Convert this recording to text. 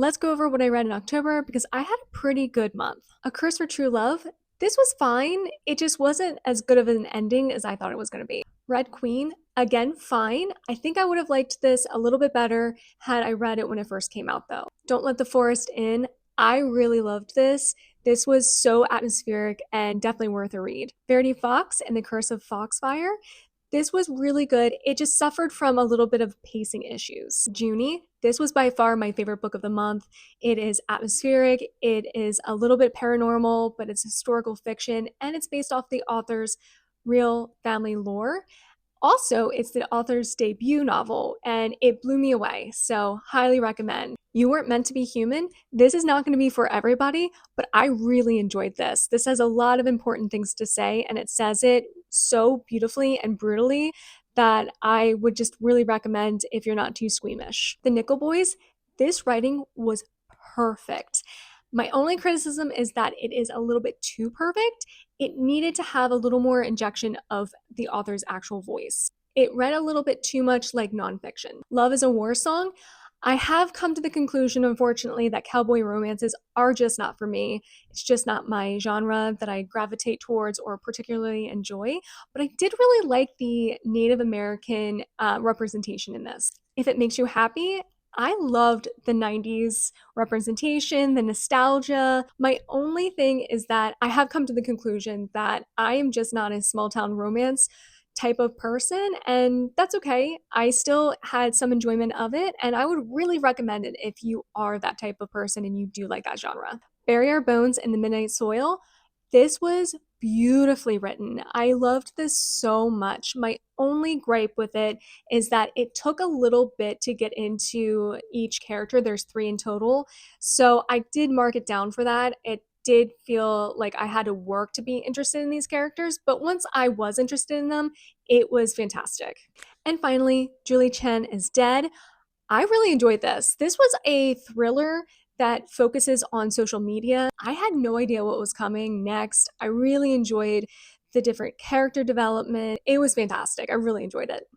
Let's go over what I read in October because I had a pretty good month. A Curse for True Love. This was fine. It just wasn't as good of an ending as I thought it was going to be. Red Queen. Again, fine. I think I would have liked this a little bit better had I read it when it first came out, though. Don't Let the Forest In. I really loved this. This was so atmospheric and definitely worth a read. Verity Fox and the Curse of Foxfire. This was really good. It just suffered from a little bit of pacing issues. Junie, this was by far my favorite book of the month. It is atmospheric, it is a little bit paranormal, but it's historical fiction, and it's based off the author's real family lore. Also, it's the author's debut novel, and it blew me away, so highly recommend. You Weren't Meant to Be Human. This is not going to be for everybody, but I really enjoyed this. This has a lot of important things to say, and it says it so beautifully and brutally that I would just really recommend if you're not too squeamish. The Nickel Boys, this writing was perfect. My only criticism is that it is a little bit too perfect. It needed to have a little more injection of the author's actual voice. It read a little bit too much like nonfiction. Love is a War Song. I have come to the conclusion, unfortunately, that cowboy romances are just not for me. It's just not my genre that I gravitate towards or particularly enjoy. But I did really like the Native American representation in this. If it makes you happy, I loved the 90s representation, the nostalgia. My only thing is that I have come to the conclusion that I am just not a small town romance type of person, and that's okay. I still had some enjoyment of it, and I would really recommend it if you are that type of person and you do like that genre. Bury Our Bones in the Midnight Soil. This was beautifully written. I loved this so much. My only gripe with it is that it took a little bit to get into each character. There's three in total. So I did mark it down for that. It did feel like I had to work to be interested in these characters, but once I was interested in them, it was fantastic. And finally, Julie Chen is Dead. I really enjoyed this. This was a thriller that focuses on social media. I had no idea what was coming next. I really enjoyed the different character development. It was fantastic. I really enjoyed it.